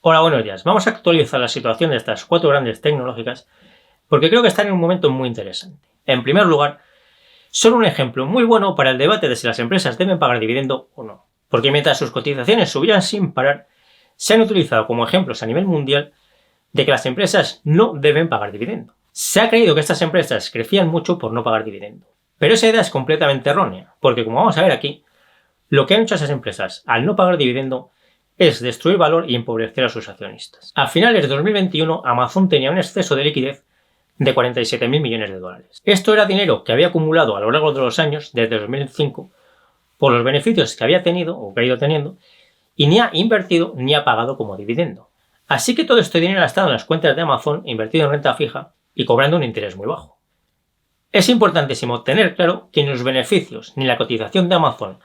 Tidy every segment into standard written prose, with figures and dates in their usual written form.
Hola, buenos días. Vamos a actualizar la situación de estas cuatro grandes tecnológicas porque creo que están en un momento muy interesante. En primer lugar, son un ejemplo muy bueno para el debate de si las empresas deben pagar dividendo o no, porque mientras sus cotizaciones subían sin parar, se han utilizado como ejemplos a nivel mundial de que las empresas no deben pagar dividendo. Se ha creído que estas empresas crecían mucho por no pagar dividendo, pero esa idea es completamente errónea, porque como vamos a ver aquí, lo que han hecho esas empresas al no pagar dividendo es destruir valor y empobrecer a sus accionistas. A finales de 2021, Amazon tenía un exceso de liquidez de 47.000 millones de dólares. Esto era dinero que había acumulado a lo largo de los años, desde 2005, por los beneficios que había tenido o que ha ido teniendo, y ni ha invertido ni ha pagado como dividendo. Así que todo este dinero ha estado en las cuentas de Amazon, invertido en renta fija y cobrando un interés muy bajo. Es importantísimo tener claro que ni los beneficios ni la cotización de Amazon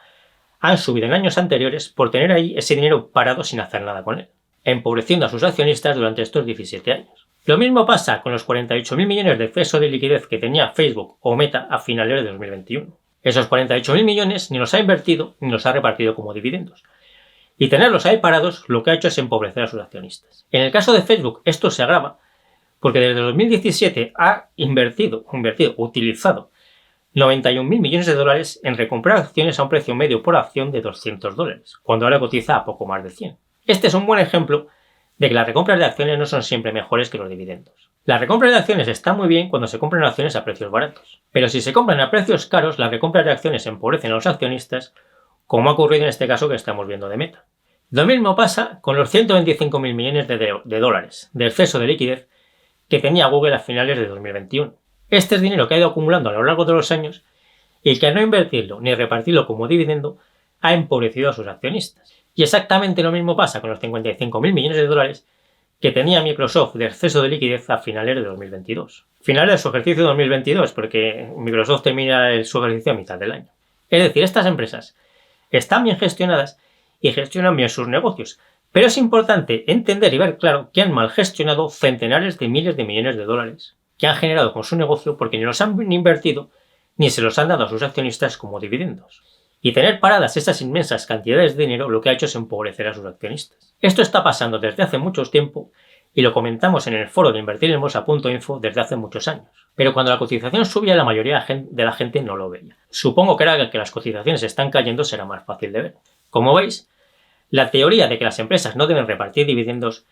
han subido en años anteriores por tener ahí ese dinero parado sin hacer nada con él, empobreciendo a sus accionistas durante estos 17 años. Lo mismo pasa con los 48.000 millones de exceso de liquidez que tenía Facebook o Meta a finales de 2021. Esos 48.000 millones ni los ha invertido ni los ha repartido como dividendos. Y tenerlos ahí parados lo que ha hecho es empobrecer a sus accionistas. En el caso de Facebook esto se agrava porque desde 2017 ha utilizado 91.000 millones de dólares en recomprar acciones a un precio medio por acción de $200, cuando ahora cotiza a poco más de 100. Este es un buen ejemplo de que las recompras de acciones no son siempre mejores que los dividendos. Las recompras de acciones están muy bien cuando se compran acciones a precios baratos, pero si se compran a precios caros, las recompras de acciones empobrecen a los accionistas, como ha ocurrido en este caso que estamos viendo de Meta. Lo mismo pasa con los 125.000 millones de dólares de exceso de liquidez que tenía Google a finales de 2021. Este es dinero que ha ido acumulando a lo largo de los años y que al no invertirlo ni repartirlo como dividendo ha empobrecido a sus accionistas. Y exactamente lo mismo pasa con los 55.000 millones de dólares que tenía Microsoft de exceso de liquidez a finales de 2022. Finales de su ejercicio 2022, porque Microsoft termina su ejercicio a mitad del año. Es decir, estas empresas están bien gestionadas y gestionan bien sus negocios, pero es importante entender y ver claro que han mal gestionado centenares de miles de millones de dólares que han generado con su negocio porque ni los han invertido ni se los han dado a sus accionistas como dividendos. Y tener paradas esas inmensas cantidades de dinero lo que ha hecho es empobrecer a sus accionistas. Esto está pasando desde hace mucho tiempo y lo comentamos en el foro de invertirenbolsa.info desde hace muchos años. Pero cuando la cotización subía la mayoría de la gente no lo veía. Supongo que ahora que las cotizaciones están cayendo será más fácil de ver. Como veis, la teoría de que las empresas no deben repartir dividendos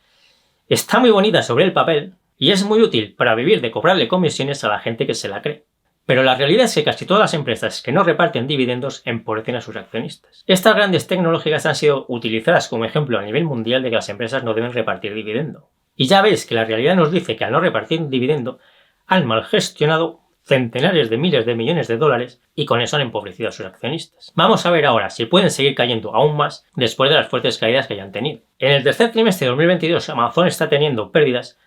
está muy bonita sobre el papel y es muy útil para vivir de cobrarle comisiones a la gente que se la cree. Pero la realidad es que casi todas las empresas que no reparten dividendos empobrecen a sus accionistas. Estas grandes tecnológicas han sido utilizadas como ejemplo a nivel mundial de que las empresas no deben repartir dividendo. Y ya veis que la realidad nos dice que al no repartir dividendo han mal gestionado centenares de miles de millones de dólares y con eso han empobrecido a sus accionistas. Vamos a ver ahora si pueden seguir cayendo aún más después de las fuertes caídas que ya han tenido. En el tercer trimestre de 2022 Amazon está teniendo pérdidas,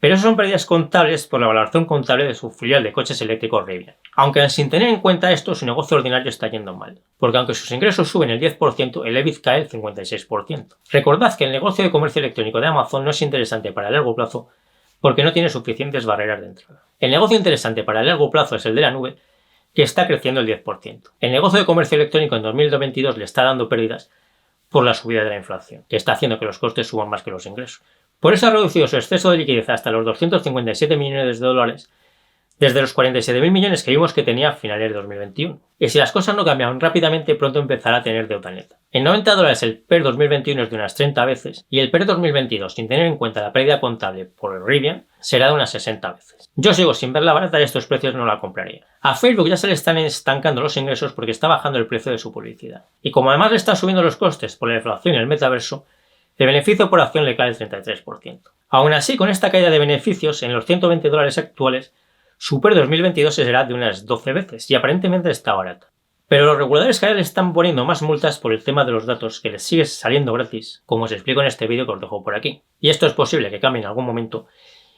pero eso son pérdidas contables por la valoración contable de su filial de coches eléctricos Rivian. Aunque sin tener en cuenta esto, su negocio ordinario está yendo mal, porque aunque sus ingresos suben el 10%, el EBIT cae el 56%. Recordad que el negocio de comercio electrónico de Amazon no es interesante para el largo plazo porque no tiene suficientes barreras de entrada. El negocio interesante para el largo plazo es el de la nube, que está creciendo el 10%. El negocio de comercio electrónico en 2022 le está dando pérdidas por la subida de la inflación, que está haciendo que los costes suban más que los ingresos. Por eso ha reducido su exceso de liquidez hasta los 257 millones de dólares desde los 47.000 millones que vimos que tenía a finales de 2021. Y si las cosas no cambian rápidamente, pronto empezará a tener deuda neta. En 90 dólares el PER 2021 es de unas 30 veces y el PER 2022, sin tener en cuenta la pérdida contable por el Rivian, será de unas 60 veces. Yo sigo sin verla barata y estos precios no la compraría. A Facebook ya se le están estancando los ingresos porque está bajando el precio de su publicidad. Y como además le están subiendo los costes por la inflación y el metaverso, el beneficio por acción le cae el 33%. Aún así, con esta caída de beneficios, en los 120 dólares actuales, su PER 2022 será de unas 12 veces y aparentemente está barata. Pero los reguladores cada vez le están poniendo más multas por el tema de los datos que les sigue saliendo gratis, como os explico en este vídeo que os dejo por aquí. Y esto es posible que cambie en algún momento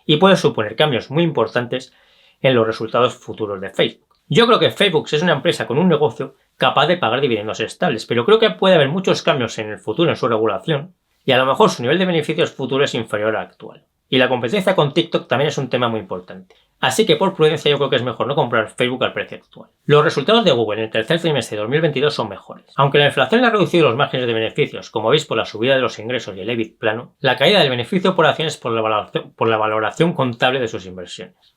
y puede suponer cambios muy importantes en los resultados futuros de Facebook. Yo creo que Facebook es una empresa con un negocio capaz de pagar dividendos estables, pero creo que puede haber muchos cambios en el futuro en su regulación y a lo mejor su nivel de beneficios futuro es inferior al actual. Y la competencia con TikTok también es un tema muy importante. Así que por prudencia yo creo que es mejor no comprar Facebook al precio actual. Los resultados de Google en el tercer trimestre de 2022 son mejores. Aunque la inflación le ha reducido los márgenes de beneficios, como veis por la subida de los ingresos y el EBIT plano, la caída del beneficio por acciones por la valoración contable de sus inversiones.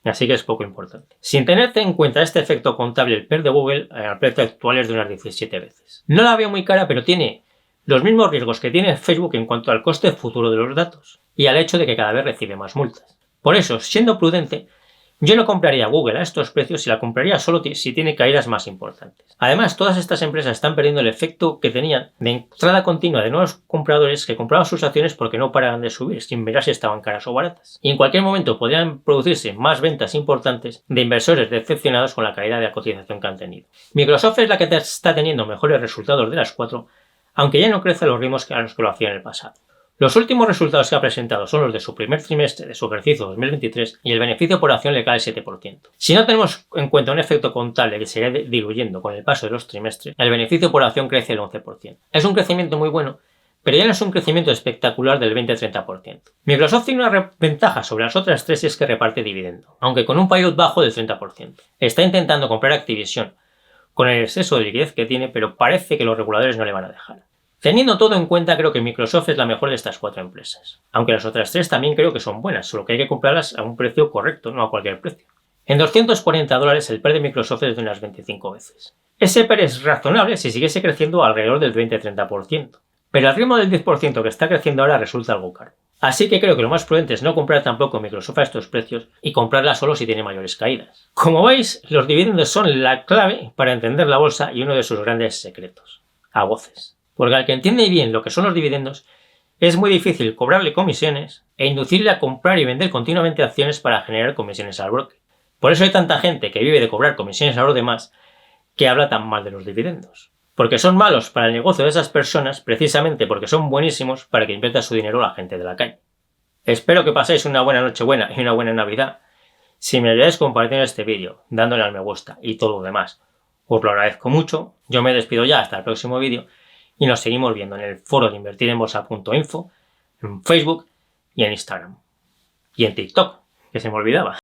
Así que es poco importante. Sin tener en cuenta este efecto contable, el PER de Google al precio actual es de unas 17 veces. No la veo muy cara, pero tiene los mismos riesgos que tiene Facebook en cuanto al coste futuro de los datos y al hecho de que cada vez recibe más multas. Por eso, siendo prudente, yo no compraría Google a estos precios y la compraría solo si tiene caídas más importantes. Además, todas estas empresas están perdiendo el efecto que tenían de entrada continua de nuevos compradores que compraban sus acciones porque no paraban de subir, sin mirar si estaban caras o baratas. Y en cualquier momento podrían producirse más ventas importantes de inversores decepcionados con la caída de la cotización que han tenido. Microsoft es la que está teniendo mejores resultados de las 4, aunque ya no crece a los ritmos a los que lo hacía en el pasado. Los últimos resultados que ha presentado son los de su primer trimestre de su ejercicio 2023 y el beneficio por acción le cae el 7%. Si no tenemos en cuenta un efecto contable que se irá diluyendo con el paso de los trimestres, el beneficio por acción crece el 11%. Es un crecimiento muy bueno, pero ya no es un crecimiento espectacular del 20-30%. Microsoft tiene una ventaja sobre las otras tres y es que reparte dividendo, aunque con un payout bajo del 30%. Está intentando comprar Activision con el exceso de liquidez que tiene, pero parece que los reguladores no le van a dejar. Teniendo todo en cuenta, creo que Microsoft es la mejor de estas 4 empresas. Aunque las otras 3 también creo que son buenas, solo que hay que comprarlas a un precio correcto, no a cualquier precio. En $240 el PER de Microsoft es de unas 25 veces. Ese PER es razonable si siguiese creciendo alrededor del 20-30%, pero al ritmo del 10% que está creciendo ahora resulta algo caro. Así que creo que lo más prudente es no comprar tampoco Microsoft a estos precios y comprarla solo si tiene mayores caídas. Como veis, los dividendos son la clave para entender la bolsa y uno de sus grandes secretos. A voces. Porque al que entiende bien lo que son los dividendos, es muy difícil cobrarle comisiones e inducirle a comprar y vender continuamente acciones para generar comisiones al broker. Por eso hay tanta gente que vive de cobrar comisiones a los demás que habla tan mal de los dividendos. Porque son malos para el negocio de esas personas precisamente porque son buenísimos para que invierta su dinero la gente de la calle. Espero que paséis una buena Nochebuena y una buena Navidad. Si me ayudáis compartiendo este vídeo, dándole al me gusta y todo lo demás, os lo agradezco mucho. Yo me despido ya hasta el próximo vídeo. Y nos seguimos viendo en el foro de invertirenbolsa.info, en Facebook y en Instagram. Y en TikTok, que se me olvidaba.